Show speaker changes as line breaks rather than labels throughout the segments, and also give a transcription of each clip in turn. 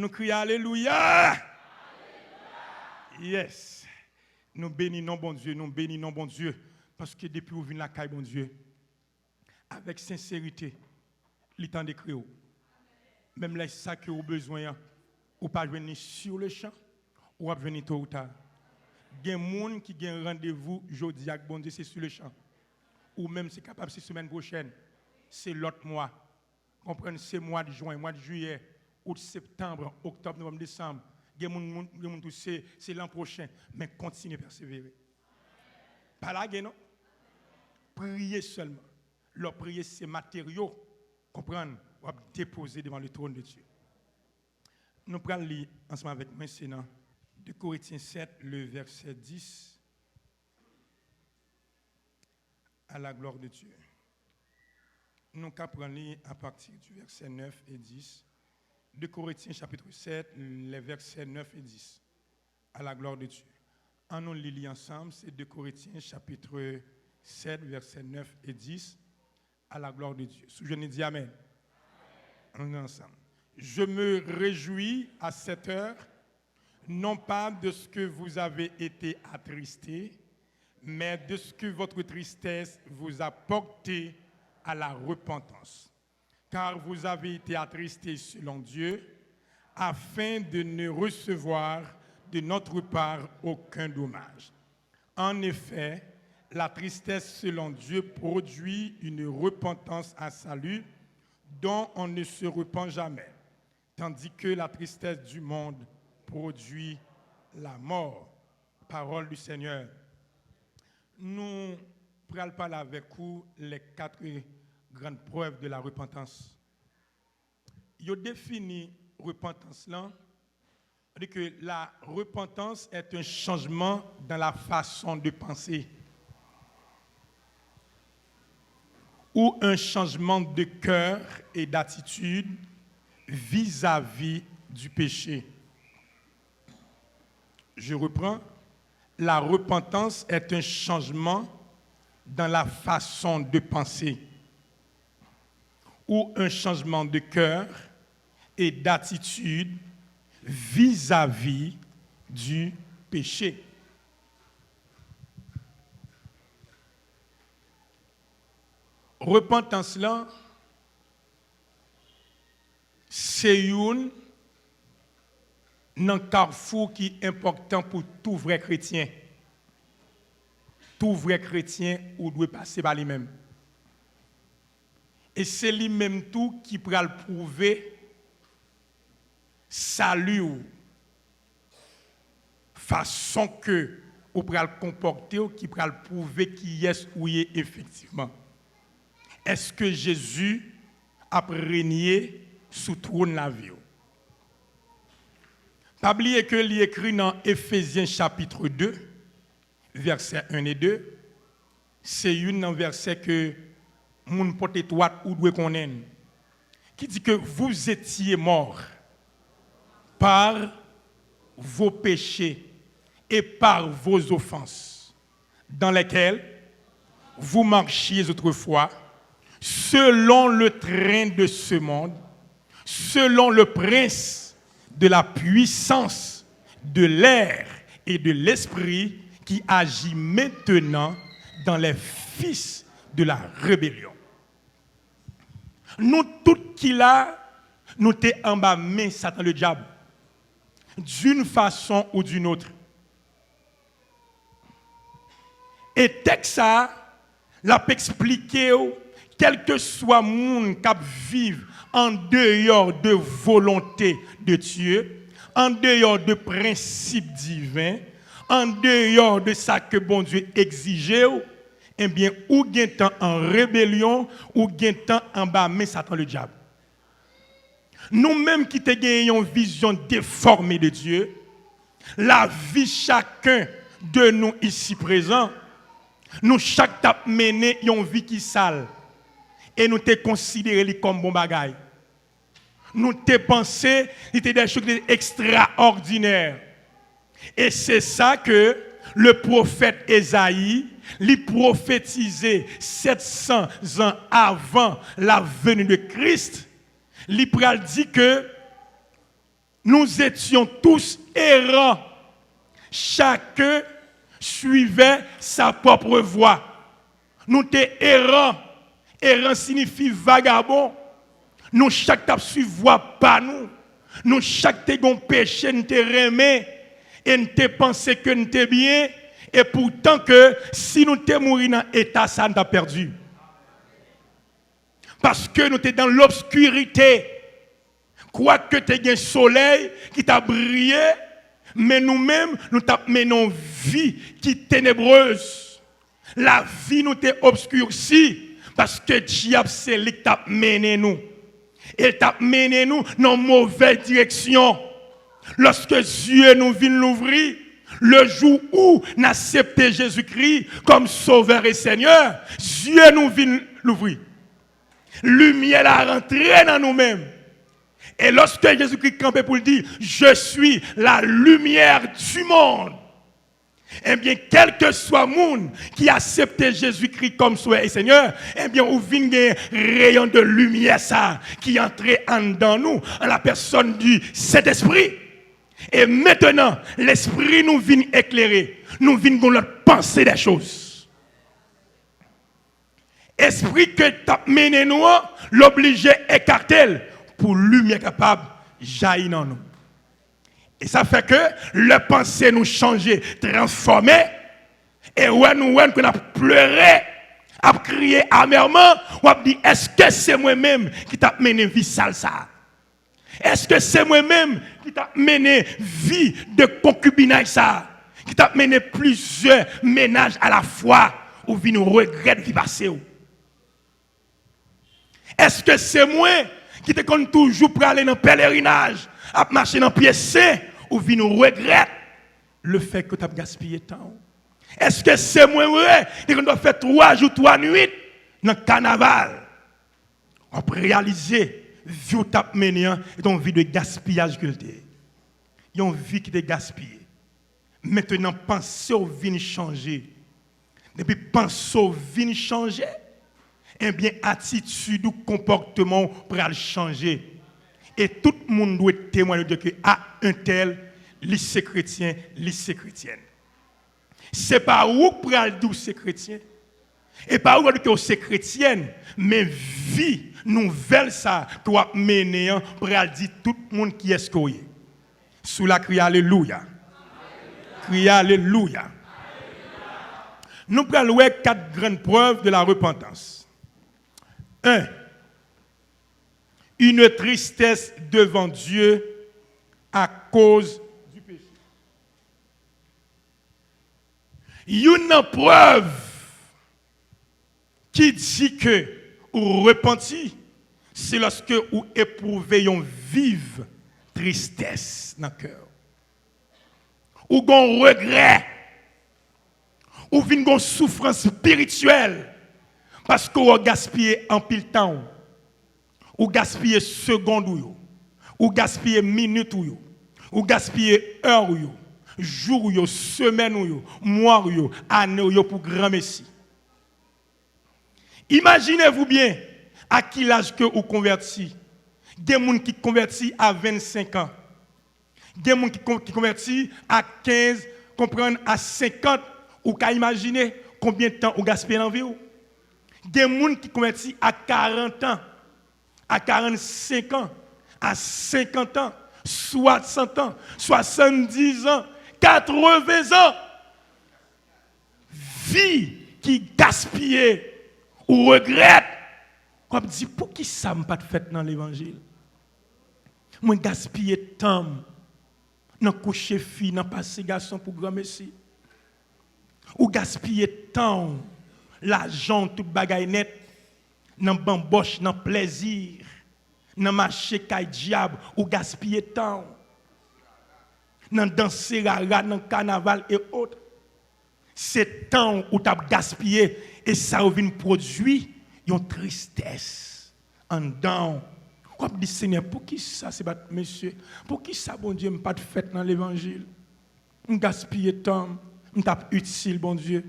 nous crier Alléluia. Yes. Nous bénissons bon Dieu, nous bénissons bon Dieu. Parce que depuis où vient la caille, bon Dieu, avec sincérité, il temps d'écrire. Même là, ça que vous avez besoin, ou pas venir sur le champ, ou pas venir tôt ou tard. Il y a des gens qui ont un rendez-vous jeudi avec bon Dieu, c'est sur le champ. Ou même c'est capable, c'est semaine prochaine. C'est l'autre mois. Comprenez, c'est mois de juin, mois de juillet, août, septembre, octobre, novembre, décembre. Il y a des gens c'est l'an prochain. Mais continuez à persévérer. Pas là, non? Priez seulement. Leur prier, c'est matériaux. Comprenez? On va déposer devant le trône de Dieu. Nous prenons lire ensemble avec moi, c'est dans 2 Corinthiens 7, le verset 10. À la gloire de Dieu. Nous apprenons à partir du verset 9 et 10. 2 Corinthiens chapitre 7, les versets 9 et 10. À la gloire de Dieu. En nous lisons ensemble, c'est 2 Corinthiens chapitre 7, versets 9 et 10. À la gloire de Dieu. Je ne dis Amen. On est ensemble. Je me réjouis à cette heure, non pas de ce que vous avez été attristés, mais de ce que votre tristesse vous a porté à la repentance. Car vous avez été attristés selon Dieu, afin de ne recevoir de notre part aucun dommage. En effet, la tristesse selon Dieu produit une repentance à salut dont on ne se repent jamais, tandis que la tristesse du monde produit la mort. Parole du Seigneur. Nous allons parler avec vous les 4 grandes preuves de la repentance. Il définit repentance là, que la repentance est un changement dans la façon de penser ou un changement de cœur et d'attitude vis-à-vis du péché. Je reprends. La repentance est un changement dans la façon de penser ou un changement de cœur et d'attitude vis-à-vis du péché. Repentance là, c'est un carrefour qui est important pour tout vrai chrétien. Tout vrai chrétien ou doit passer par lui-même. Et c'est lui-même tout qui pourra le prouver salut ou façon que ou pourra le comporter ou qui pourra le prouver qui est ou est effectivement. Est-ce que Jésus a régné sous trône la vie? Pas oublier que il écrit dans Éphésiens chapitre 2, versets 1 et 2, c'est un verset que mon porte étoile ou doit connaître, qui dit que vous étiez morts par vos péchés et par vos offenses, dans lesquelles vous marchiez autrefois, selon le train de ce monde, selon le prince de la puissance de l'air et de l'esprit qui agit maintenant dans les fils de la rébellion. Nous tous qui là, nous t'es en bas main Satan le diable, d'une façon ou d'une autre. Et texte ça, l'a expliqué, quel que soit le monde qui vit en dehors de volonté de Dieu, en dehors de principes divins, en dehors de ça que bon Dieu exigeait, eh bien, ou gain temps en rébellion, ou gain temps en bas, mais Satan le diable. Nous-mêmes qui te gagnons une vision déformée de Dieu, la vie chacun de nous ici présents, nous chaque tape mené une vie qui sale. Et nous te considéré comme bon bagaille. Nous te pensé, c'était des choses extraordinaires. Et c'est ça que le prophète Ésaïe lui prophétisait 700 ans avant la venue de Christ. Il dit que nous étions tous errants. Chacun suivait sa propre voie. Nous étions errants. Errant signifie vagabond. Nous chaque tap suivre voie pas nous. Nous chaque te gon péché nous te remet et nous te pensé que nous te bien et pourtant que si nous te mourir dans état ça nous t'a perdu. Parce que nous étions dans l'obscurité. Quoique tu aies un soleil qui t'a brillé, mais nous-mêmes, nous t'avons mené une vie qui est ténébreuse. La vie nous est obscurcie parce que diable c'est lui qui t'a mené nous. Il t'a mené nous dans une mauvaise direction. Lorsque Dieu nous vient l'ouvrir, le jour où nous accepté Jésus-Christ comme Sauveur et Seigneur, Dieu nous vient l'ouvrir. Lumière a rentré dans nous-mêmes. Et lorsque Jésus-Christ campait pour le dire, je suis la lumière du monde. Eh bien, quel que soit le monde qui accepte Jésus-Christ comme Sauveur et Seigneur, eh bien, on vient un rayon de lumière ça, qui entre en dans nous, en la personne du Saint-Esprit. Et maintenant, l'Esprit nous vient éclairer, nous vient notre penser des choses. Esprit que tu as mené nous, l'obligé écarter pour lumière capable jaillir dans nous. Et ça fait que le pensée nous changer, transformer. Et ouais, nous qu'on a pleuré, a crié amèrement, on a dit est-ce que c'est moi-même qui t'a mené vie sale ça? Est-ce que c'est moi-même qui t'a mené vie de concubinage ça? Qui t'a mené plusieurs ménages à la fois ou vie nous regrette vie passée? Est-ce que c'est moi qui te compte toujours pour aller dans le pèlerinage, à marcher dans le pied saint, ou vie nous regrette le fait que tu as gaspillé temps? Est-ce que c'est moi qui doit faire 3 jours, 3 nuits dans le carnaval? On peut réaliser, vie où tu as mené, et ton vie de gaspillage que tu as. Une vie qui te gaspillée. Maintenant, pensez au vie changer. Depuis pensez au vie changer, eh bien, attitude ou comportement pour changer. Et tout le monde doit témoigner de que un tel, lycée chrétien, lycée chrétienne. C'est pas où pour aller dire c'est chrétien. Et pas où que c'est chrétienne, mais vie nouvelle ça que vous menez pour aller dire tout le monde qui est ce qu'il est. Sous la crie alléluia. Crie alléluia. Nous prenons 4 grandes preuves de la repentance. 1. Une tristesse devant Dieu à cause du péché. Une preuve qui dit que vous repentez, c'est lorsque vous éprouvez une vive tristesse dans le cœur. Ou un regret. Ou une souffrance spirituelle. Parce que vous gaspillez en pile temps. Ou gaspillez secondes. Ou gaspillez minutes. Ou gaspillez heures. Jours, semaines, mois, années pour grand Messie. Imaginez-vous bien à quel âge que vous convertissez. Il y a des gens qui convertissent à 25 ans. Il y a des gens qui convertissent à 15, comprendre à 50. Ou qu'à imaginer combien de temps vous gaspillez dans la vie. Il y a des gens qui convertissent à 40 ans, à 45 ans, à 50 ans, 60 ans, 70 ans, 80 ans. Vie qui gaspille ou regrette. Comme dit, pour qui ça m'a pas fait dans l'évangile? Moi gaspiller temps dans coucher fille, dans passer garçon pour grand messie. Ou gaspiller temps, l'argent, tout bagaille net, dans bamboche, dans plaisir, dans marché kay diable, ou gaspiller temps, dans danser rara, dans carnaval et autres. C'est temps où tu as gaspillé et ça vient produire une tristesse en dedans. Quoi dit Seigneur, pour qui ça c'est pas monsieur? Pour qui ça bon Dieu m'a pas de fait dans l'évangile? On gaspille temps, on tape utile bon Dieu.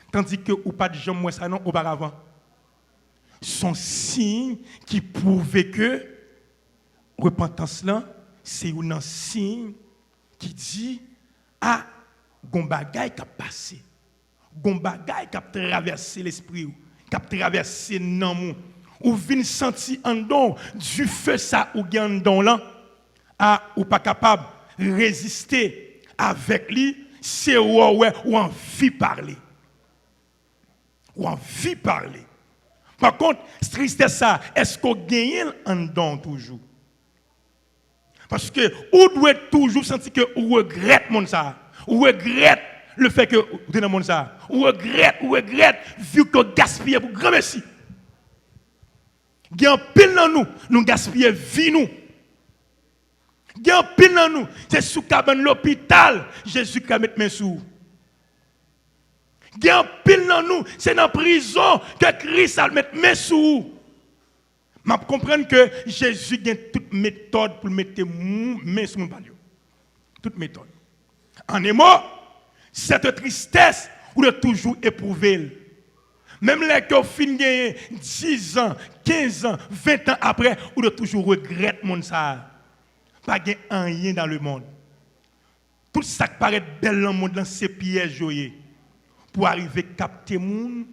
Tandis que ou pas de gens moi ça non auparavant. Son signe qui prouve que repentance là, c'est un signe qui dit ah, gon bagay qui a passé. Gon bagay qui a traversé l'esprit, qui a traversé nan ou vinn senti en don du feu ça ou gen en don là, ah ou pas capable résister avec lui, c'est ou envie parler. Ou envie parler. Par contre, tristesse ça, est-ce qu'on gagne en don toujours? Parce que ou doit toujours sentir que ou regrette mon ça, ou regrette le fait que vous êtes dans le monde ça, ou regrette vu que gaspiller pour grand merci. Il y a un pile dans nous, nous gaspillons vie nous. Il y a un pile dans nous, c'est sous cabane l'hôpital, Jésus qui a mis main sous. Il y a un pile dans nous, c'est dans la prison que Christ a mis main sous. Je comprends que Jésus a toute méthode pour mettre main sur mon palio. Toute méthode. En un mot, cette tristesse, ou de toujours éprouver. Même les qui ont fini 10 ans, 15 ans, 20 ans après, ou de toujours regretter mon ça. Pas de rien dans le monde. Tout ça qui paraît belle dans le monde, c'est piège pour arriver à capter moun,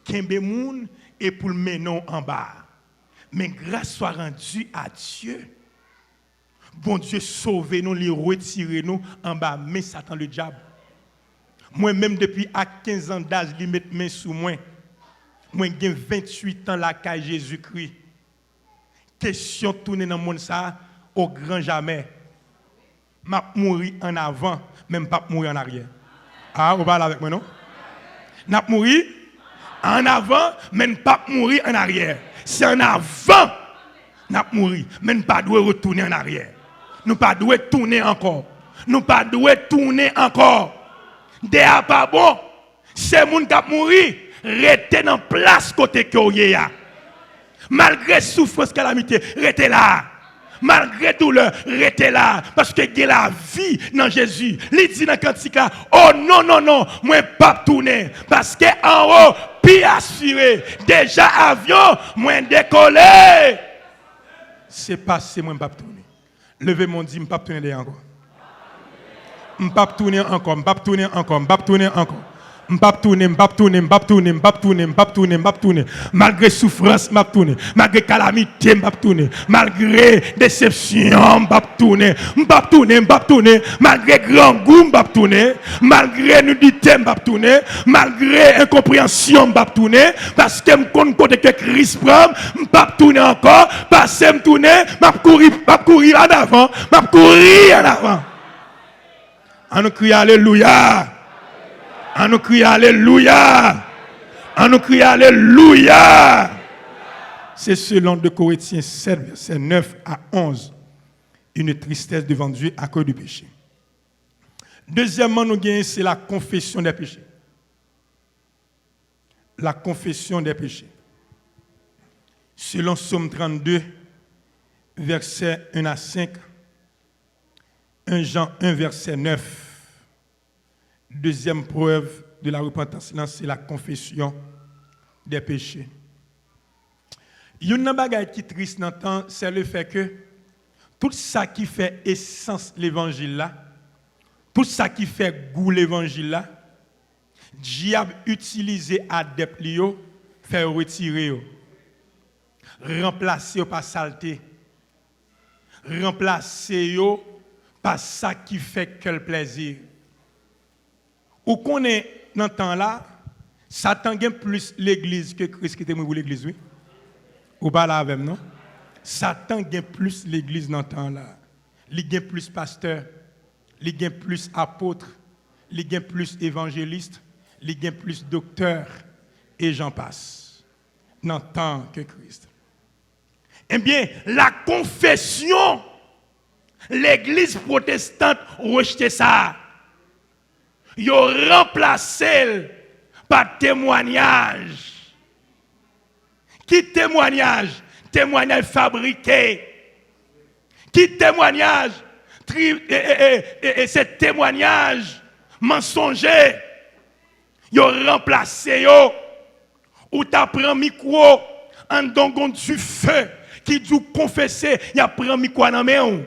kembe moun, et pour le mener en bas. Mais grâce soit rendue à Dieu. Bon Dieu sauve nous, les retire nous en bas, mais Satan le diable. Moi-même, depuis à 15 ans d'âge, il met main sous moi. Moi, j'ai 28 ans là, qu'à Jésus-Christ. Question tourner dans le monde, ça, au grand jamais. Je vais mourir en avant, même pas mourir en arrière. Ah, vous parlez avec moi, non? Je vais mourir en avant, même pas mourir en arrière. C'est en avant, je vais mourir, même pas retourner en arrière. Nous pas doit tourner encore. Nous pas doit tourner encore. Déjà pas bon. C'est moun qui mourir, rester dans place côté que y a. Malgré souffrance, calamité, restez là. Malgré douleur, restez là. Parce que y a la vie dans Jésus. Il dit dans cantique là, oh non, non, non, moi pas tourner. Parce que en haut, puis assuré. Déjà avion, moi décoller. C'est passé, moi pas tourner. Levez mon dit, je ne peux pas tourner encore. Je ne peux pas tourner encore, je ne peux pas tourner encore, je ne peux pas tourner encore. Je ne peux pas tourner, je ne peux pas tourner, je ne peux pas tourner, je ne peux pas tourner, je ne peux pas tourner, je ne peux pas tourner. Malgré souffrance, je ne peux pas tourner. Malgré calamité, je ne peux pas tourner. Malgré déception, je ne peux pas tourner. Je ne peux pas tourner, je ne peux pas tourner. Malgré grand goût, je ne peux pas tourner. Malgré nudité, je ne peux pas tourner. Malgré incompréhension, je ne peux pas tourner. Parce que je compte côté que Christ prend, je ne peux pas tourner encore. Parce que je tourner, je vais courir en avant. Je vais courir en avant. On nous crie Alléluia. On nous crie Alléluia. On nous crie Alléluia. C'est selon 2 Corinthiens 7, versets 9 à 11. Une tristesse devant Dieu à cause du péché. Deuxièmement, nous gagnons, c'est la confession des péchés. La confession des péchés. Selon Psaume 32, versets 1 à 5. 1 Jean 1, verset 9. Deuxième preuve de la repentance, c'est la confession des péchés. Il y a une chose qui est triste dans le temps, c'est le fait que tout ça qui fait essence l'évangile là, tout ça qui fait goût l'évangile là, diable utilisé adepte lio, fait retirer, remplacer par saleté, remplacer par ça qui fait quel plaisir. Ou qu'on est dans ce temps-là, Satan gagne plus l'église que Christ qui était mort pour l'église, oui? Ou pas là avec non? Satan gagne plus l'église dans ce temps-là. Il gagne plus pasteur, il gagne plus apôtre, il gagne plus évangéliste, il gagne plus docteur, et j'en passe. Dans le temps que Christ. Eh bien, la confession, l'église protestante rejetait ça. Ils ont remplacé par témoignage. Qui témoignage? Témoignage fabriqué. Qui témoignage? C'est témoignage mensonger. Ils ont remplacé. Ou t'apprends micro en dongon du feu qui dit confesser, il a pris micro dans main.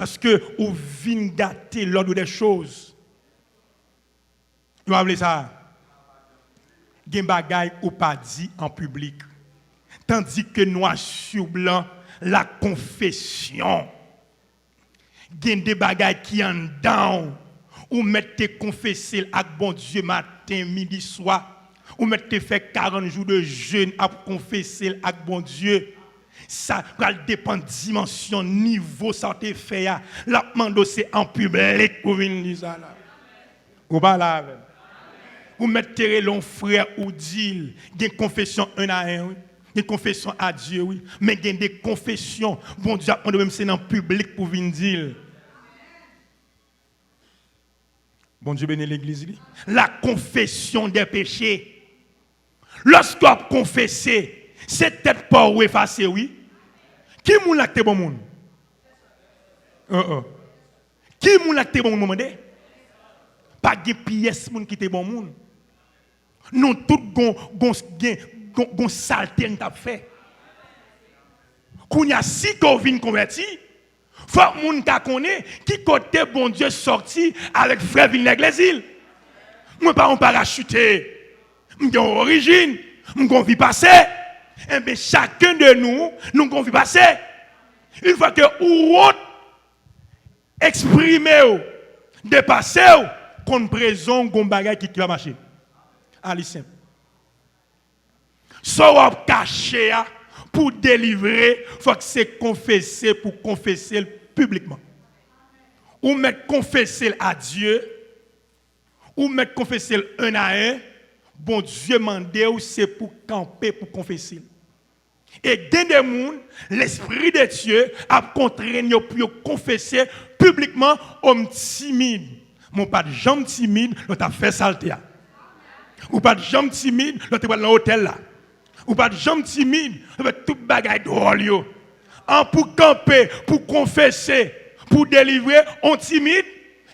Parce que vous venez gâter l'ordre des choses. Vous avez ça? Gen bagay ou pas dit en public. Tandis que noir sur blanc, la confession. Gen des bagay qui en down. Ou mettez confesser avec bon Dieu matin, midi, soir. Ou mettez fait 40 jours de jeûne à confesser avec bon Dieu. Ça va dépendre de dimension, niveau, ça te fait. La demande c'est en public pour venir dire ça là. Ou pas là. Ou mettez l'on frère ou dit, il y a une confession un à un, oui. Il y a une confession à Dieu, oui. Mais il y a des confessions, bon Dieu, on doit même c'est dans le public pour venir dire. Bon Dieu bénit l'église. La confession des péchés. Lorsqu'on confesse, c'est peut-être pas ou effacer, oui. Qui moun la te bon moun? Qui moun la te bon moun? Pas de pièce moun qui te bon moun. Nous tout gon saleté nous t'a fait. Kounya si qu'on vient converti, faut moun ka connaît qui côté bon Dieu sorti avec frère vinn l'église. Moi pas on parachuté. M'gon origine, m'gon vie passé. Eh bien chacun de nous gon vie passé. Une fois que ou exprimer dépasser qu'on présente gon bagay qui va marcher. Allez simple. Soit caché pour délivrer, faut que c'est confesser pour confesser publiquement. Ou mettre confesser à Dieu, ou mettre confesser un à un, bon Dieu mande ou c'est pour camper, pour confesser. Et dans des gens, l'Esprit de Dieu a contraint pour confesser publiquement homme timide. Mon pas de jambe timide, on t'a fait saleté. Ou pas de jambe timide, on t'a dans l'hôtel là. Ou pas de jambe timide, on fait tout bagaille drôle yo. En pour camper, pour confesser, pour délivrer, on timide,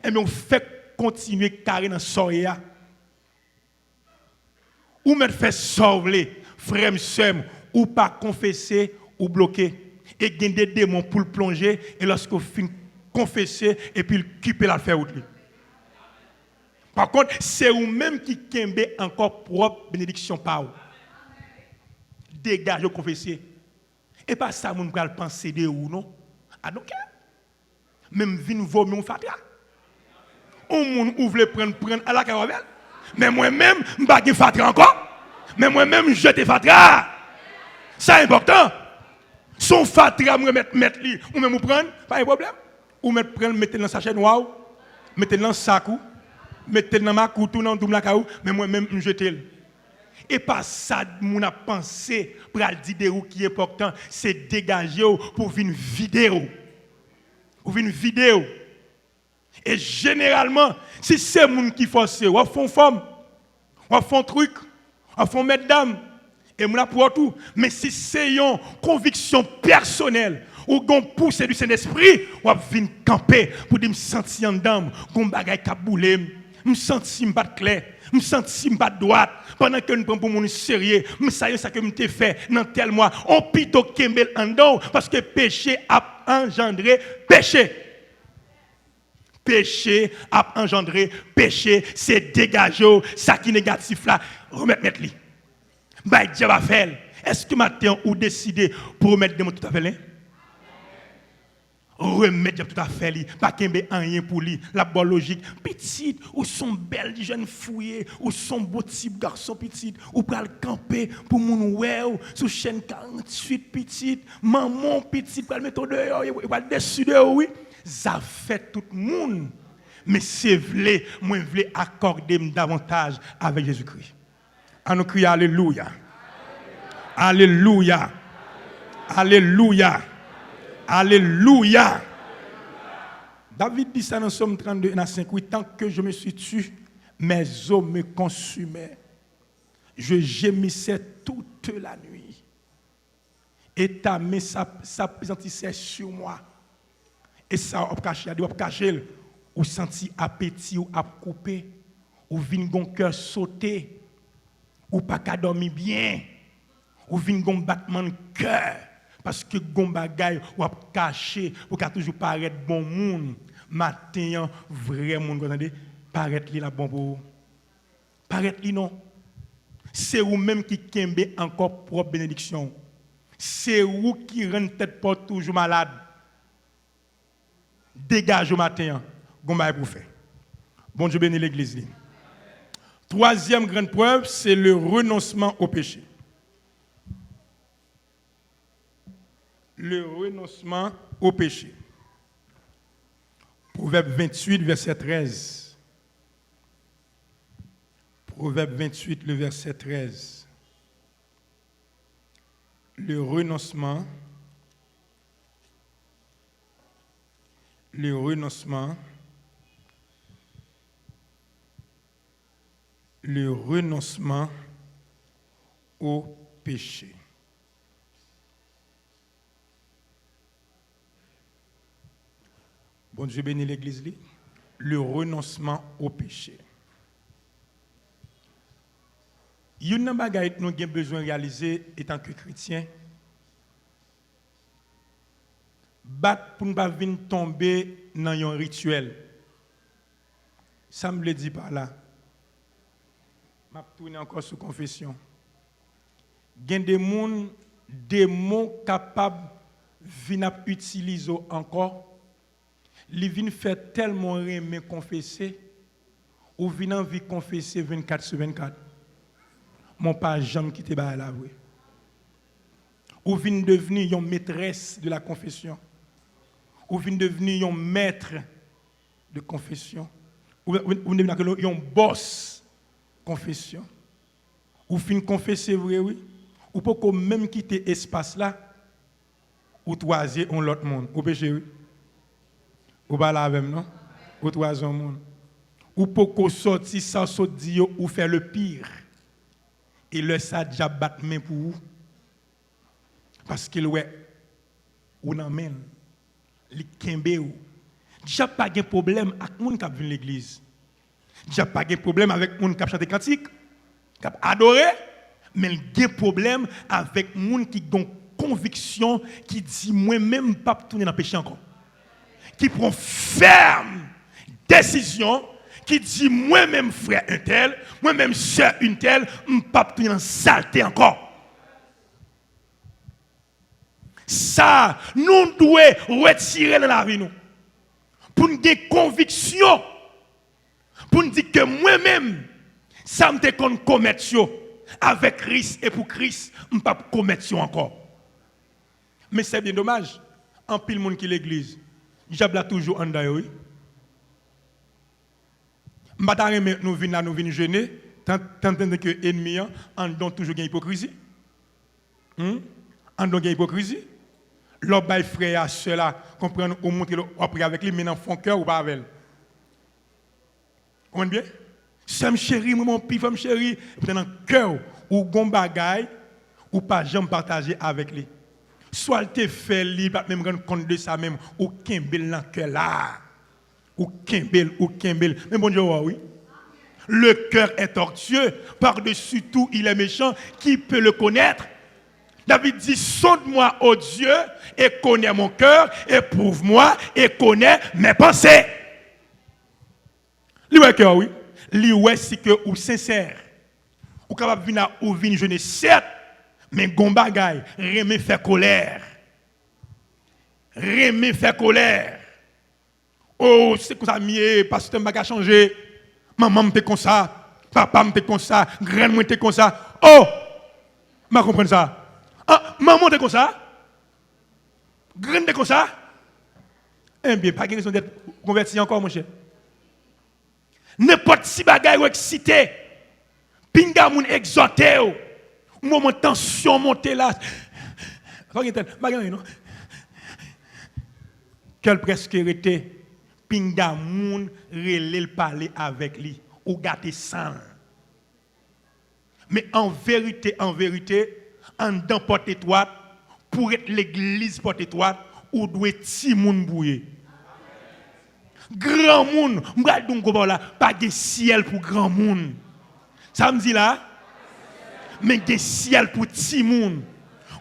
et bien on fait continuer carré dans soya. Ou mettre fait sauver, frère sœur, ou pas confesser ou bloquer. Et il y a des démons pour le plonger, et lorsqu'on finit confesser, et puis le couper la faire outre. Par contre, c'est vous-même qui kembe encore propre bénédiction par vous. Dégage au confesser. Et pas ça, mon pral penser de ou non. Ah donc, même vin vomir ou fatra. On moun ouvre prendre à la caravelle. Mais moi-même, m'bagé fatra encore. Mais moi-même, jete fatra. Ça est important. Son fatra, me mettre li, ou même ou prendre, pas de problème. Ou mettre prendre, mettre dans sachet noir, mettre dans sac, mettre dans ma coutou, dans double la caou, mais moi-même, me jeter. Et pas ça, mon a pensé pour dire de ou qui est important, c'est dégager pour une vidéo. Pour une vidéo. Et généralement, si c'est moun qui force, ou font forme, ou font truc, ou font mesdames, et moun a pour tout. Mais si c'est une conviction personnelle, ou gon pousse du Saint-Esprit, ou vinn camper pour dire me sentir en dame, gon bagay ka boule, me sentir pas clair. Je sens pas de droite pendant que nous prenons pour mon sérieux. Je sais ça que je t'ai fait dans tel mois. On pito kembel en don parce que péché a engendré péché. Péché a engendré péché. C'est dégager ça qui est négatif là. Remettre li. Bah Dieu va faire. Est-ce que maintenant ou décidé pour remettre des mots tout à fait là? Remettre tout à fait li, pas kembe rien pour lui, la bonne logique, petite ou son belle jeune fouillé ou son beau type garçon petite ou pral camper pour mon ouais sous chaîne 48 petite, maman petite pral mettre dehors, il va dessus dehors oui, ça fait tout le monde. Mais c'est vrai, moi je veux accorder davantage avec Jésus-Christ. On nous crie alléluia. Alléluia. Alléluia. Alléluia. David dit ça dans Somme 32, 5, oui, tant que je me suis tué, mes os me consumaient. Je gémissais toute la nuit. Et ta main s'appesantissait sur moi. Et ça, on caché, ou senti appétit, ou à couper, ou vin gon cœur sauter, ou pas qu'à dormir bien, ou vin gon battement de cœur. Parce que gon bagay ou a caché pour qu'a toujours paraître bon monde. Matin vrai monde, vous entendez? Paraître li la bon pour. Paraître li non. C'est vous même qui kembe encore propre bénédiction. C'est vous qui rend tête porte toujours malade. Dégage au matin, gon bagay pour faire. Bon Dieu bénit l'église. Troisième grande preuve, c'est le renoncement au péché. Le renoncement au péché. Proverbe 28, verset 13. Proverbe 28, le verset 13. Le renoncement au péché. Bon Dieu bénit l'église. Le renoncement au péché. Il y a une chose que nous avons besoin de réaliser étant que chrétiens. Battre pour ne pas venir tomber dans un rituel. Ça me le dit par là. Je vais tourner encore sur confession. Il y a des mots capables de utiliser encore. Ils viennent faire tellement aimer confesser, ou viennent envie confesser 24 sur 24. Mon pas jamais quitté là. Ou viennent devenir une maîtresse de la confession. Ou viennent devenir un maître de confession. Ou devenir un boss confession. Ou fin confesser vrai, oui. Ou pour qu'on même quitter l'espace là, ou toisier on l'autre monde. Ou péché, oui. Ou pas là avec non? Ou toisier un monde. Ou pour qu'on sorti sans sortir ou faire le pire. Et le ça déjà battre main pour vous. Parce qu'il ouais, ou nan men. Li kembe ou. Déjà pas de problème avec moun qui vient l'église. Déjà pas de problème avec moun qui chante cantique, qui adoré, mais il y a problème avec moun qui ont conviction qui dit moi même pas tourner dans le péché encore. Qui prend ferme décision qui dit moi même frère un tel, moi même sœur une telle, pas tourner dans saleté encore. Ça, nous devons retirer dans la vie nous. Pour nous avoir conviction. Pour nous dire que moi-même, ça me déconne commettre avec Christ et pour Christ, je ne peux pas commettre encore. Mais c'est bien dommage. En pile monde qui l'église, j'abla toujours en d'ailleurs. Nous venons jeûner, tant que ennemi en don toujours une hypocrisie. En don une hypocrisie. L'autre bail frère à cela comprendre ou montrer après avec lui maintenant font cœur ou pas avec elle. On bien? C'est chéri mon petit femme chéri, dans cœur ou gon bagay ou pas jamais partager avec lui. Soit il te fait lui pas même rendre compte de ça même ou kembel dans cœur là. Ou kembel. Mais bon Dieu oui. Le cœur est tortueux, par-dessus tout il est méchant, qui peut le connaître? David dit, sonde-moi, ô Dieu, et connais mon cœur, éprouve-moi, et connais mes pensées. Lui, cœur, oui. Lui, c'est que ou sincère. Ou capable de venir ou venir jeûner, certes, mais gon bagay, remé fait colère. Remé fait colère. Oh, c'est comme ça, mieux, parce que un bagay a changé. Maman m'était comme ça, papa m'était comme ça, grand m'était comme ça. Oh, je comprends ça. Ah, maman t'es comme ça? Grande t'es comme ça? Eh bien, pas de raison d'être converti encore, mon cher. N'importe si bagaille ou excité, pinga moun exhorté, moment tension monte là. Non? Quel presque était, pinga moun relé parler avec lui, ou gâter sang. Mais en vérité, en dans porte étroite, pour être l'église porte étroite, ou doit ti moun bouye. Grand moun, m'gal donc là, pas de ciel pour grand moun. Ça me dit là, mais de ciel pour ti moun.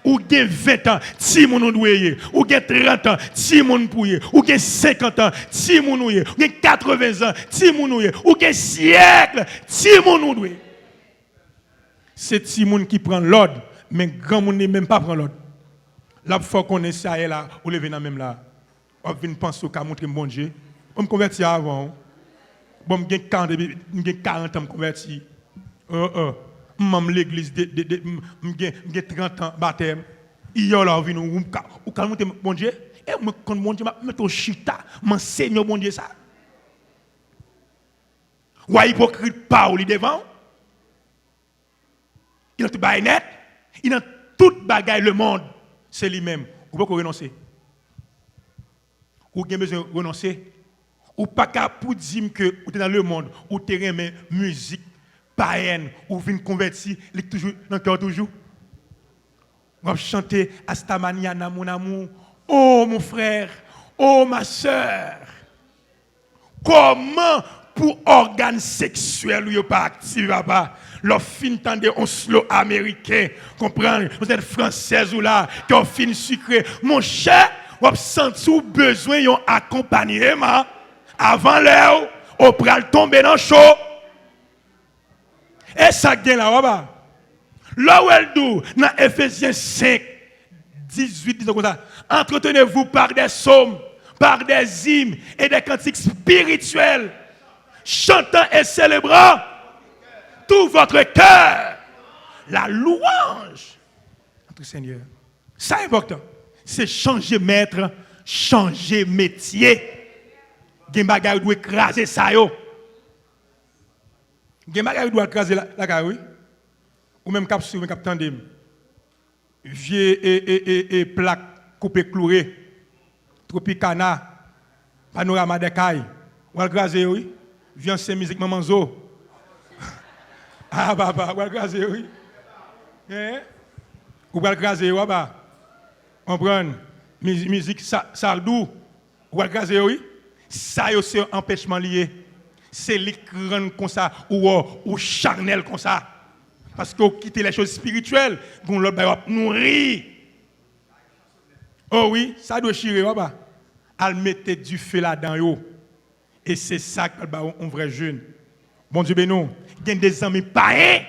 ou gen 20 ans, ti moun ou douye, ou gen 30 ans, ti moun pouye, ou gen 50 ans, ti moun ouye, ou gen 80 ans, ti moun ouye, ou gen siècle, ti moun ou douye. C'est ti moun qui prend l'ordre, mais grand moun n'est même pas prend l'ordre. Là, faut qu'on ait ça et là, ou lever dans même là. On vient penser au cas montrer bon Dieu. On me converti avant. Bon, j'ai 40 ans me converti. M'am l'église j'ai 30 ans baptême. Hier là vinn ou calme bon Dieu. Et moi quand bon Dieu m'a mettre au chita, m'enseigne bon Dieu ça. Ou hypocrite pas ou li devant. Il a tout bail net, il a tout bagaille le monde, c'est lui-même. Ou pas renoncer. Ou bien besoin de renoncer. Ou pas capable pour dire que ou dans le monde, ou terrain musique païenne, ou vinn converti, il toujours dans cœur toujours. On va chanter Astamaniana mon amour. Oh mon frère, oh ma sœur. Comment pour organes sexuels ou pas actif pas leur fin tande on slow américain comprendre vous êtes française ou là qui ont fin sucré mon cher ou senti besoin d'un accompagnement avant l'heure au pral tomber dans chaud et ça gagne là bas là où elle dit dans Ephésiens 5 18 disons comme ça entretenez-vous par des psaumes par des hymnes et des cantiques spirituels chantant et célébrant tout votre cœur la louange notre Seigneur. Ça est important. C'est changer maître, changer métier. Gen bagay doit écraser ça yo. Gen bagay doit écraser la oui. Ou même cap sur cap tandem. Vieux et plaque coupé cloué. Tropicana. Panorama de caille. Ou écraser oui. Viens c'est musique maman zo. Ah papa, ou écraser oui. Hein? Ou écraser oui ba. Comprendre musique sardou. Ou écraser oui. Ça c'est un empêchement lié. C'est l'écran comme ça ou charnel comme ça. Parce que vous quittez les choses spirituelles, vous l'autre nourrir. Oh oui, ça doit chirer là-bas. Elle mettait du feu là-dedans. Et c'est ça que un vrai jeune. Bon Dieu béni, il y a des amis païens.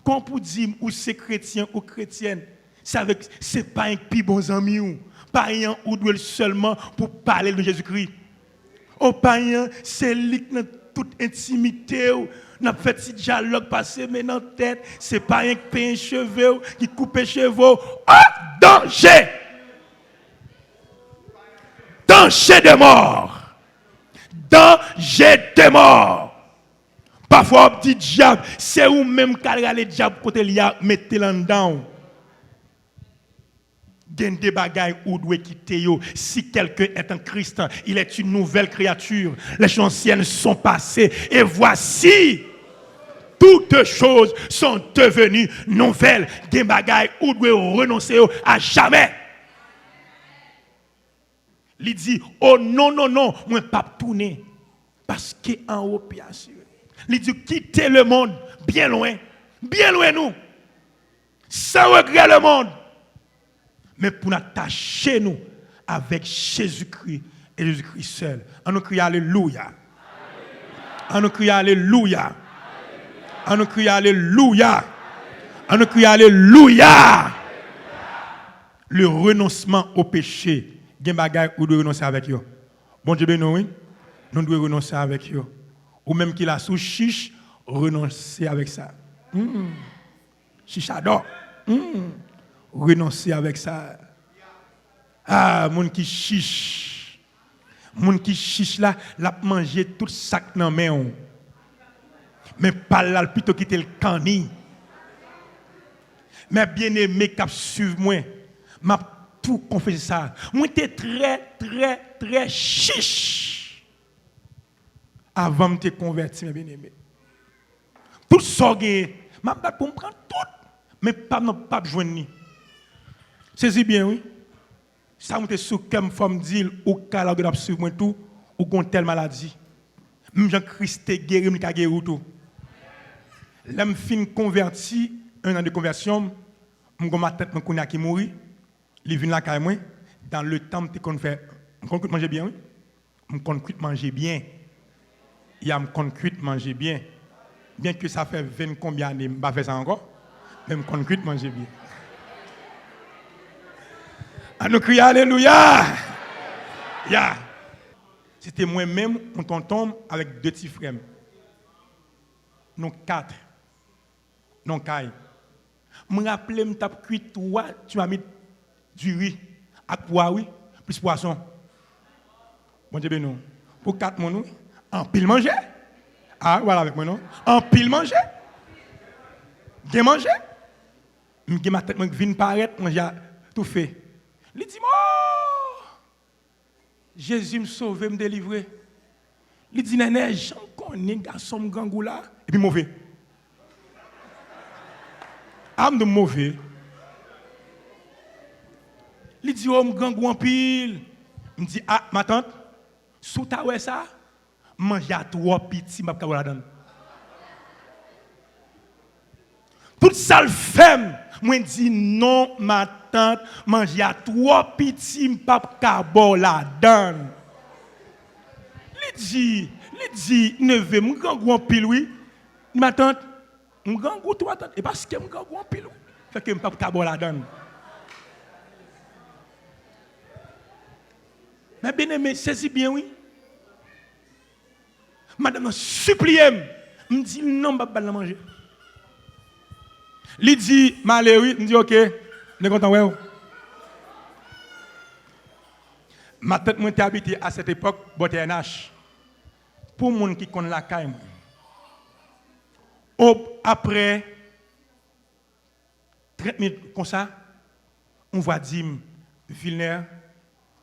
Quand vous dites ou c'est chrétien ou chrétienne, c'est pas un plus bon ami. Païen ou doit seulement pour parler de Jésus-Christ. Au païen, c'est lui qui toute intimité. N'a fait petit dialogue passé mais dans tête, c'est pas un qui paye un cheveu, qui coupe les cheveux. Oh, danger! Danger de mort! Danger de mort! Parfois, on dit diable, c'est où même qu'elle a le diable côté liya, mettez l'en dedans. Des bagailles ou doit quitter yo. Si quelqu'un est en Christ, il est une nouvelle créature. Les choses anciennes sont passées et voici toutes choses sont devenues nouvelles. Des bagailles ou doit renoncer à jamais. Il dit oh non non non, moi pas tourner parce que en haut bien sûr. Il dit quitter le monde bien loin nous. Sans regret le monde. Mais pour nous attacher nous avec Jésus-Christ et Jésus-Christ seul. On nous crie alléluia. On nous crie alléluia. On nous crie alléluia. On nous crie alléluia. Le renoncement au péché. Gen bagay ou doit renoncer avec eux. Bon Dieu béni oui. Nous devons renoncer avec eux. Ou même qu'il a sous chiche, renoncer avec ça. Chichador. Renoncer avec ça. Ah, moun qui chiche. Moun qui chiche là, l'a manger tout sac dans main. Mais pas là plutôt quitter le cani. Mais bien aimé cap suivre moi. M'a tout confesser ça. Moi t'es très chiche. Avant de te convertir, bien aimé. Tout ça m'a pas pour me prendre tout, mais pas joindre ni. C'est bien, oui. Ça m'a sous comme femme dit ou kala que suivre moi tout ou gon telle maladie. Même Jean-Christ guéri me ka guéri tout. L'homme fin converti, un an de conversion, M'gon ma tête m'on qui mourir, il vient là caille moi dans le temps tu qu'on fait on cuit manger bien oui. On cuit manger bien. Il y a on cuit manger bien. Bien que ça fait 20 combien d'années, pas faire ça encore. Même on cuit manger bien. À nous crier alléluia. Yeah. C'était moi-même, on tombe avec 2 petits frères. Non 4. Non 4. Je me rappelle, je t'ai cuit 3, tu m'as mis du riz, avec pois, oui, plus poisson. Bon Dieu, non. Pour 4 mon en pile manger. Ah, voilà avec moi, non? En pile manger. Bien manger. Je ma tête, je viens paraître, je tout fait. Il dit, oh, Jésus me sauve, me délivre. Il dit, néné, j'en connais, garçon, gangou là, et puis mauvais. Âme de mauvais. Il dit, oh, m'gangou en pile. Il me dit, ah, ma tante, sous ta ouais ça, mange à 3 petits, ma la donne. Toute sale femme, moi dit non, ma tante, mange à 3 petits, ma la donne. Il dit, neveu, m'gangou en pile, oui. Ma tante, m'gangou toi, tante, et parce que m'gangou en pile, oui. Fait que m'pa la donne. Mais bien aimé, saisis bien, oui. Madame, supplie, me dit non, je ne vais pas manger. Il dit, malheureux, il me dit ok, on est content, ouais. Ma tête m'a habité à cette époque, BTNH. Pour les gens qui connaissent la caille, après 30 minutes comme ça, on va dire, Villeneuve,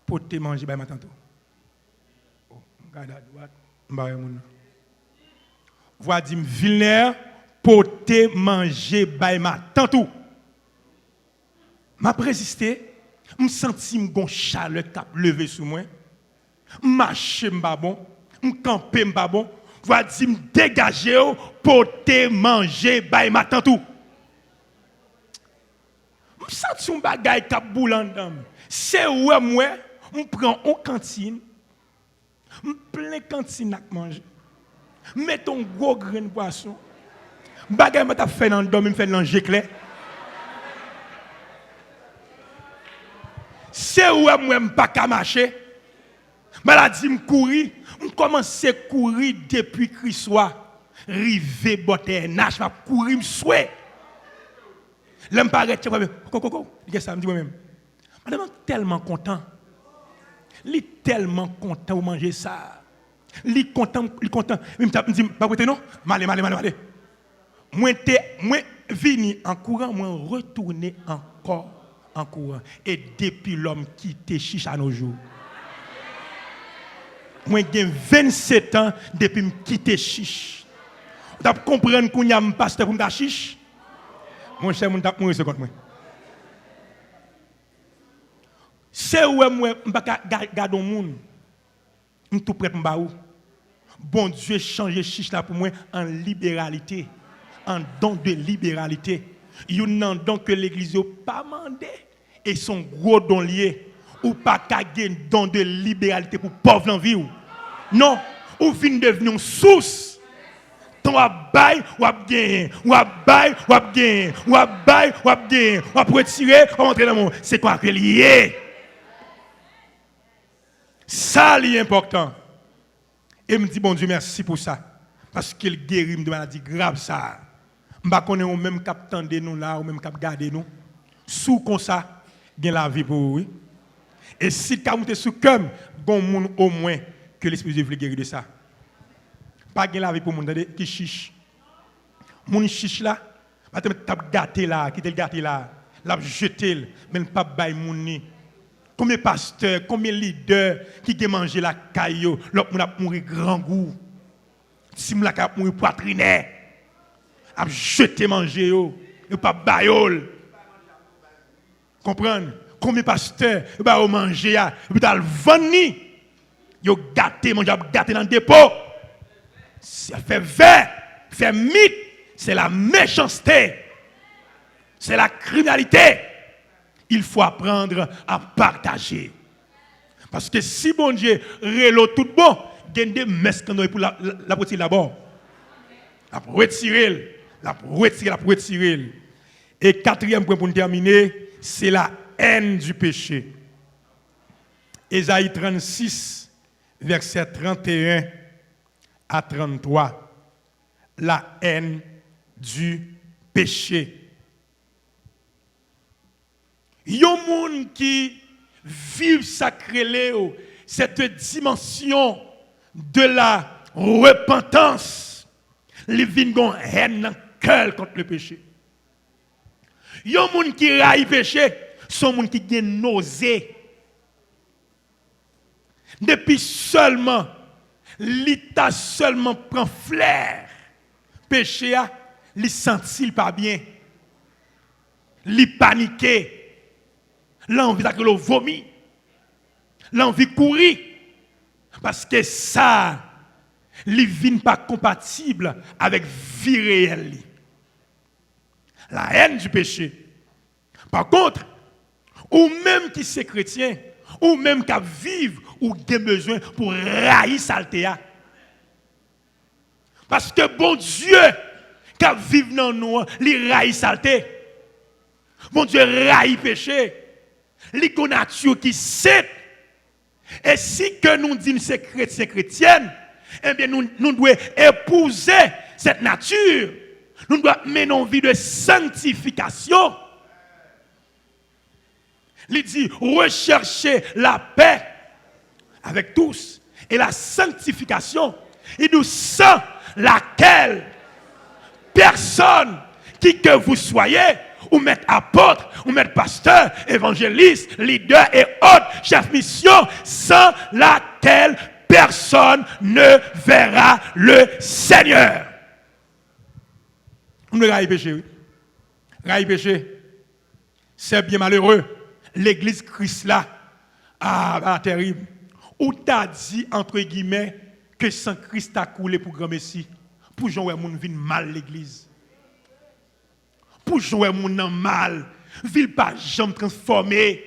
pour te manger, bah, ma tante. Regarde à droite, on va dire, Villeneuve, pour te manger, bah, ma tante. Je résisté, je senti mon chaleur qui a levé sur moi, je marche, je bon, je campe, je bon, je va dire, dégager pour te manger, bah, ma tante. Je sens un bagage qui a boule en dedans. C'est où moi, je prends une cantine, je plein cantine à manger. Je mets un gros grain de poisson. Bagage m'a fait dans le dos, me fait manger clair. C'est où moi, je ne peux pas marcher. Maladie me courir, je commence à courir depuis Christois. Rivé botter nage, je courir me souhait. L'homme paraît, coco, il ça me dit moi-même. Madame tellement content. Il est tellement content de manger ça. Il est content, il est content. Il me dit, pas prêter non? Malé. Moi, vini en courant, moi, retourner encore en courant. Et depuis l'homme quitté chiche à nos jours. Moi, j'ai 27 ans depuis que je quitte chiche. Vous comprenez qu'on y a un pasteur pour me chiche? Mon cher, je vais mourir contre moi. C'est où moi, je vais garder mon monde. Je suis tout prêt pour me. Bon Dieu, changer chiche là pour moi en libéralité. En don de libéralité. Il y a un don que l'église n'a pas demandé. Et son gros don lié. Ou pas qu'à un don de libéralité pour pauvres dans la vie. Non, ou fin devenir une source. Ton abay, ou abgain, ou abay, ou abgain, ou abay, ou abgain, ou ap retirer, ou entrer dans le monde. C'est quoi que lié? Ça, c'est important. Et me dit, bon Dieu, merci pour ça. Parce qu'il guérit de maladies graves, ça. Je ne connais pas même cap tendre nous là, ou même cap garder nous. Sous comme ça, il y a la vie pour vous. Et si tu as monté sous comme, bon monde au moins que l'Esprit de Dieu veut guérir de ça. Pas de la vie pour monde qui chiche. Mon chiche là, tu as gâté là, qui te gâté là, l'a jeté, mais pas bail mon ni. Combien de pasteurs, combien de leaders qui ont mangé la caillou, l'autre moun a mouru grand goût. Si moun a mouru poitrinaire, a jeté manger yo, et pas bayol. Comprendre? Combien de pasteurs ba au manger ya, et puis dans le vendre yo gâté manger, gâté dans le dépôt. Ça fait vert, fait mythe, c'est la méchanceté.
c'est la criminalité. Il faut apprendre à partager. Parce que si bon Dieu relo tout bon, il y a des mesques pour la retirer d'abord. La retirer. Et quatrième point pour terminer, c'est la haine du péché. Ésaïe 36, verset 31 à 33. La haine du péché. Il y a des gens qui vivent sacré cette dimension de la repentance. Les vignes ont haine dans le cœur contre le péché. Il y a des gens qui raillent le péché, sont des gens qui ont nausée. Depuis seulement, l'État seulement prend flair. Péché, il sentit pas bien. Il paniqué. L'envie de vomir. L'envie de courir. Parce que ça, il n'est pas compatible avec la vie réelle. La haine du péché. Par contre, ou même qui c'est chrétien, ou même qui vivent ou qui a besoin pour railler saleté. Parce que bon Dieu, qui vit dans nous, il raille saleté. Bon Dieu raille péché. Les nature qui sait. Et si que nous disons c'est chrétien chrétienne, eh bien nous devons épouser cette nature. Nous devons mener une vie de sanctification. Il dit rechercher la paix avec tous et la sanctification. Il dit sans laquelle personne qui que vous soyez, ou mettre apôtre, ou mettre pasteur, évangéliste, leader et autres, chef mission, sans laquelle personne ne verra le Seigneur. On ne raille péché, oui. Raille péché, c'est bien malheureux. L'église Christ là, terrible. Ou t'as dit, entre guillemets, que sans Christ a coulé pour grand Messie, pour jouer mon vie mal l'église. Pour jouer mon mal, ville pas jamais transformé.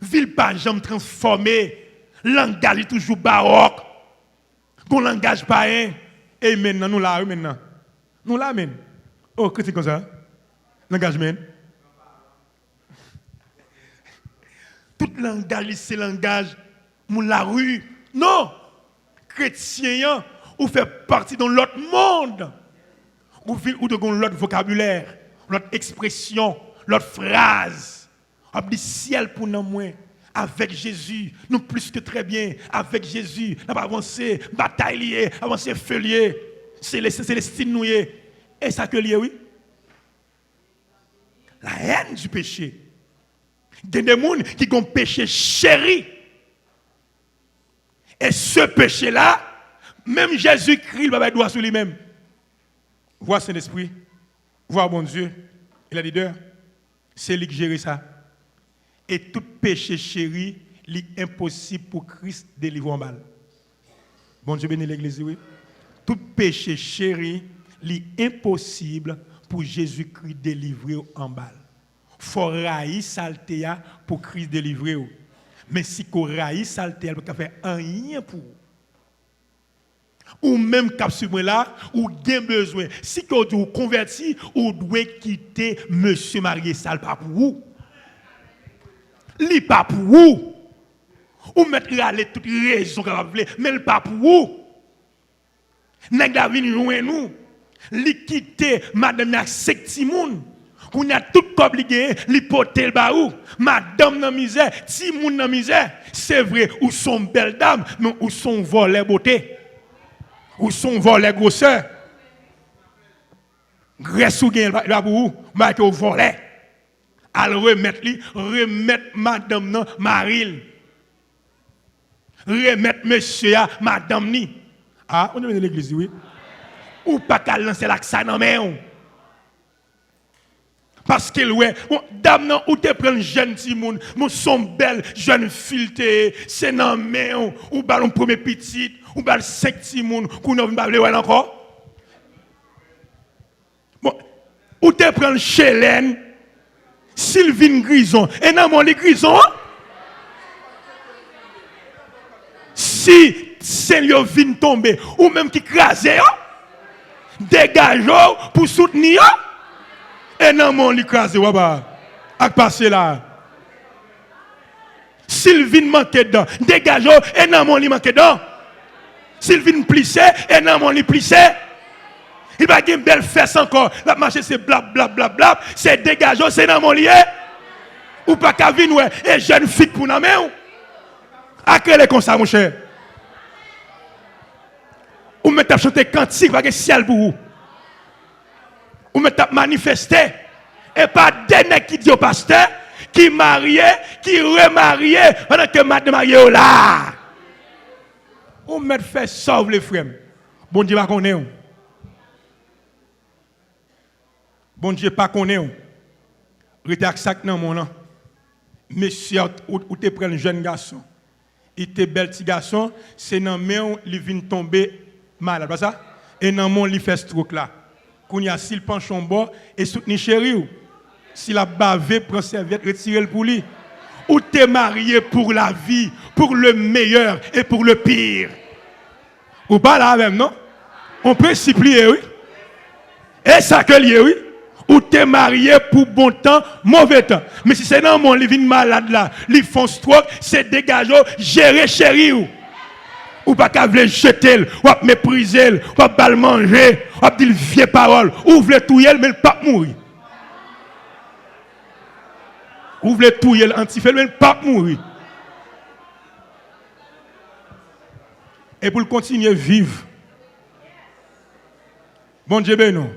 Ville pas jamais transformé. Langage est toujours baroque. Qu'on langage pas un. Et maintenant nous là maintenant. Nous là men. Oh, critique comme ça. L'engagement. Tout langage c'est langage mon la rue. Non. Chrétien ou fait partie de l'autre monde. Ou de l'autre vocabulaire, l'autre expression, l'autre phrase. On dit ciel pour nous moins. Avec Jésus, nous plus que très bien. Avec Jésus, nous avons avancé, bataille, avancé feu lié. C'est le style nous. Et ça que lié, oui. La haine du péché. Il y a des gens qui ont péché chéri. Et ce péché-là, même Jésus-Christ, il va droit sur lui-même. Voir Saint-Esprit, voir bon Dieu, il a dit deux, c'est lui qui gère ça. Et tout péché chéri, il est impossible pour Christ de délivrer en balle. Bon Dieu bénit l'église, oui. Tout péché chéri, il est impossible pour Jésus-Christ de délivrer en balle. Il faut railler saleté pour Christ délivrer. Mais si qu'on raille saleté, il ne peut faire rien pour vous. Ou même cap sur là, ou bien besoin. Si vous converti, ou doit quitter monsieur marié sale pas pour vous. Li pas pour vous. Ou mettre aller toutes les raisons que vous voulez, mais le pas pour vous. Nèg la vinn loin nous. Li quitter madame na sectimoun. On a tout obligé, li porter le baou. Madame dans misère, ti moun dans misère. C'est vrai, ou sont belles dames, mais ou sont volées beauté. Ou sont volés grosseur. Grèce ou gain là pour vous, mais que vous volez. Al remettre madame non Maril. Remettre monsieur madame ni. Ah, on est dans l'église oui. Ou pas qu'à lancer l'accent dans main. Parce que ouais, dame non ou te prend jeune petit monde, mon son belle jeune fileté, c'est dans main ou ballon premier petit, ou bal 5 petit monde qu'on ne va pas encore. Bon, ou te prendre Chélène, Sylvine Grison, et non, mon Grison, si Seigneur vient tomber, ou même qui crase, dégage pour soutenir, et non, mon crase, à passer là. Sylvine manque dedans, dégage, et non, mon manque dedans. Sylvine plissé, et non, mon plissé. Il va avoir une belle fesse encore. La marche, c'est blab, blab, blab, blab. C'est dégageant, c'est dans mon lieu. Ou pas qu'à venir, et jeune fille pour nous main. À quel est comme ça, mon cher? Ou mettez à chanter cantique, parce que ciel pour vous. Ou mettez à manifester. Et pas des nègres qui disent au pasteur, qui marié, qui remarié, pendant que madame marié là. Ou mettez fait sauve les frères. Bon Dieu va connaître. Bon Dieu pas connaît. Rete ak sak nan mon an. Monsieur ou te prend un jeune garçon. Il était bel petit garçon, c'est dans main il vient tomber malade, pas ça? Et dans mon il fait stroke là. Kounya s'il penche en bas et soutenir chéri ou. S'il a bavé prend serviette retirer le pour lui. Ou t'es marié pour la vie, pour le meilleur et pour le pire. Ou pas là même non? On peut s'y plier oui. Et ça que lié oui. Ou t'es marié pour bon temps, mauvais temps. Mais si c'est dans mon living malade là, ils font stroke, c'est dégageant, gérer chéri ou pas qu'à vouloir jeter, ou à mépriser, ou à pas le manger, ou à dire vieille parole, ou voulez tout mais le pas mourir. Ou voulez tout antifel mais le pas mourir. Et pour continuer à vivre. Bon Dieu ben non.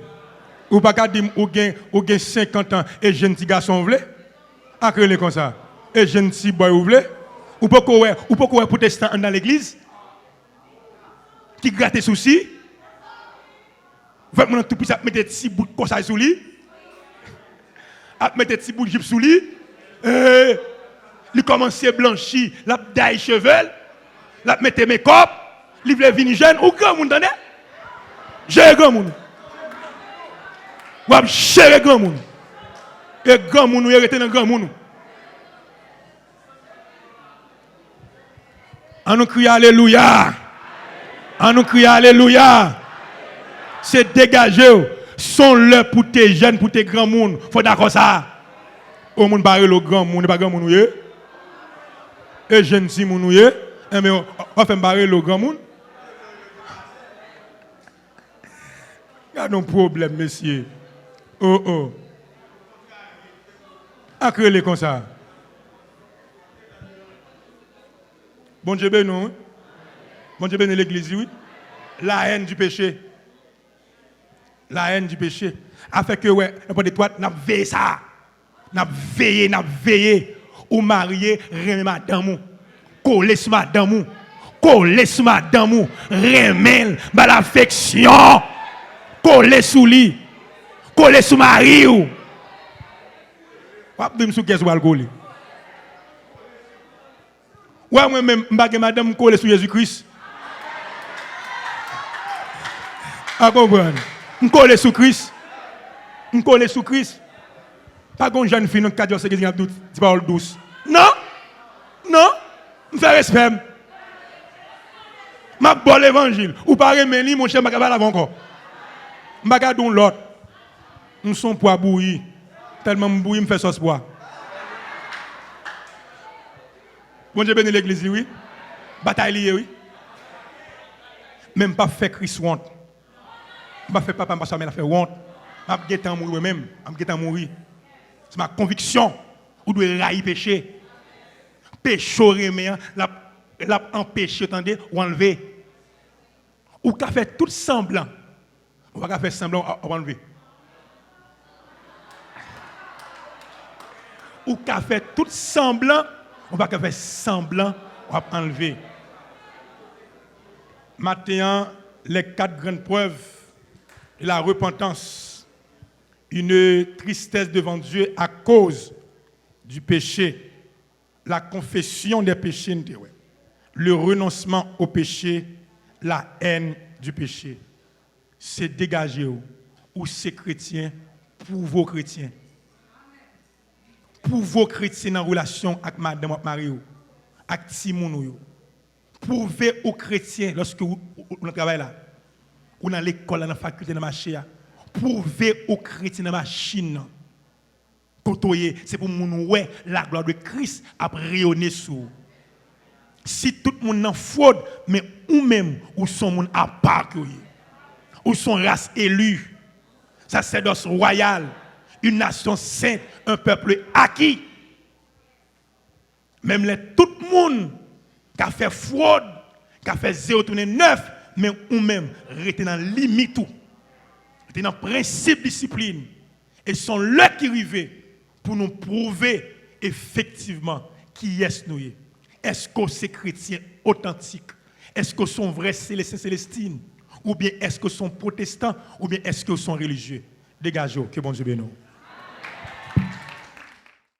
Ou pas qu'à dire ou gen 50 ans et jeune petit garçon vle acrelé comme ça et jeune petit boy ou vle ou pas quoi protestant dans l'église qui gratte des soucis vraiment tout puisse mettre des petits bouts de cosa sous lui à mettre des petits bouts de jupe sous lui il commence à blanchir la daille cheveux la mettre make-up il veut venir jeune ou grand monde entendez j'ai grand monde ou à chérir grand monde. Et grand monde, ou arrêter dans grand monde. On nous crie alléluia. On nous crie alléluia. C'est dégagé. Sont là pour tes jeunes, pour tes grands monde. Faut d'accord ça. Au monde barre le grand monde, pas grand monde. Et jeune si monde. Mais on fait barrer le grand monde. Il y a un problème, messieurs. Oh. Accrélez comme ça. Bon Dieu béni, non? Bon Dieu béni l'église, oui. La haine du péché. La haine du péché. A fait que, ouais, n'importe de toi, n'a veillé ça. N'a veillé. Ou marié, remé madame. Collé sur madame. Remé, bah l'affection. Collé sous lui. Collé sous mari ou. Wap dim sou qu'est-ce ou coller. Ouais moi même m'bagé madame collé sous Jésus-Christ. A comprendre. M'coller sous Christ. M'coller sous Christ. Pas gon jeune fille dans 4 jours c'est qui a dit parole douce. Non. M'fait respect. M'a bon l'évangile ou pas remen li mon cher m'a pas encore. M'a don l'autre. Nous sommes pour bouillir. Tellement bouillir me fait sauce bois. Bon Dieu béni l'église oui. Bataille liée oui. Même pas fait Christ honte. Pas fait papa mais la fait honte. M'a guetan mourir même, m'a guetan mourir. C'est ma conviction. Ou doit railler péché. Péché remet l'a empêché attendez ou enlever. Ou qu'a fait tout semblant. On va faire semblant à enlever. Ou qu'a fait tout semblant, on va faire semblant à enlever. Maintenant, les 4 grandes preuves de la repentance, une tristesse devant Dieu à cause du péché, la confession des péchés, le renoncement au péché, la haine du péché. C'est dégagé ou c'est chrétien pour vos chrétiens. Pour vos chrétiens en relation avec madame Mario, avec Timon. Prouvez aux chrétiens lorsque vous travaillez là, ou dans l'école, dans la faculté, dans la marché. Prouvez aux chrétiens dans la machine. C'est pour nous la gloire de Christ a rayonné sur. Si tout le monde en fraude, mais ou même ou sont monde à part, ou sont race élue, sacerdoce royal, une nation sainte, un peuple acquis. Même tout le monde qui a fait fraude, qui a fait 0,9, mais ou même rester dans limite tout. Rester dans principe discipline. Et sont là qui arrivent pour nous prouver effectivement qui est nous. Est-ce que c'est chrétien authentique? Est-ce que sont vrais célestins célestines? Ou bien est-ce que sont protestants? Ou bien est-ce que sont religieux? Dégagez, que bon Dieu bénisse.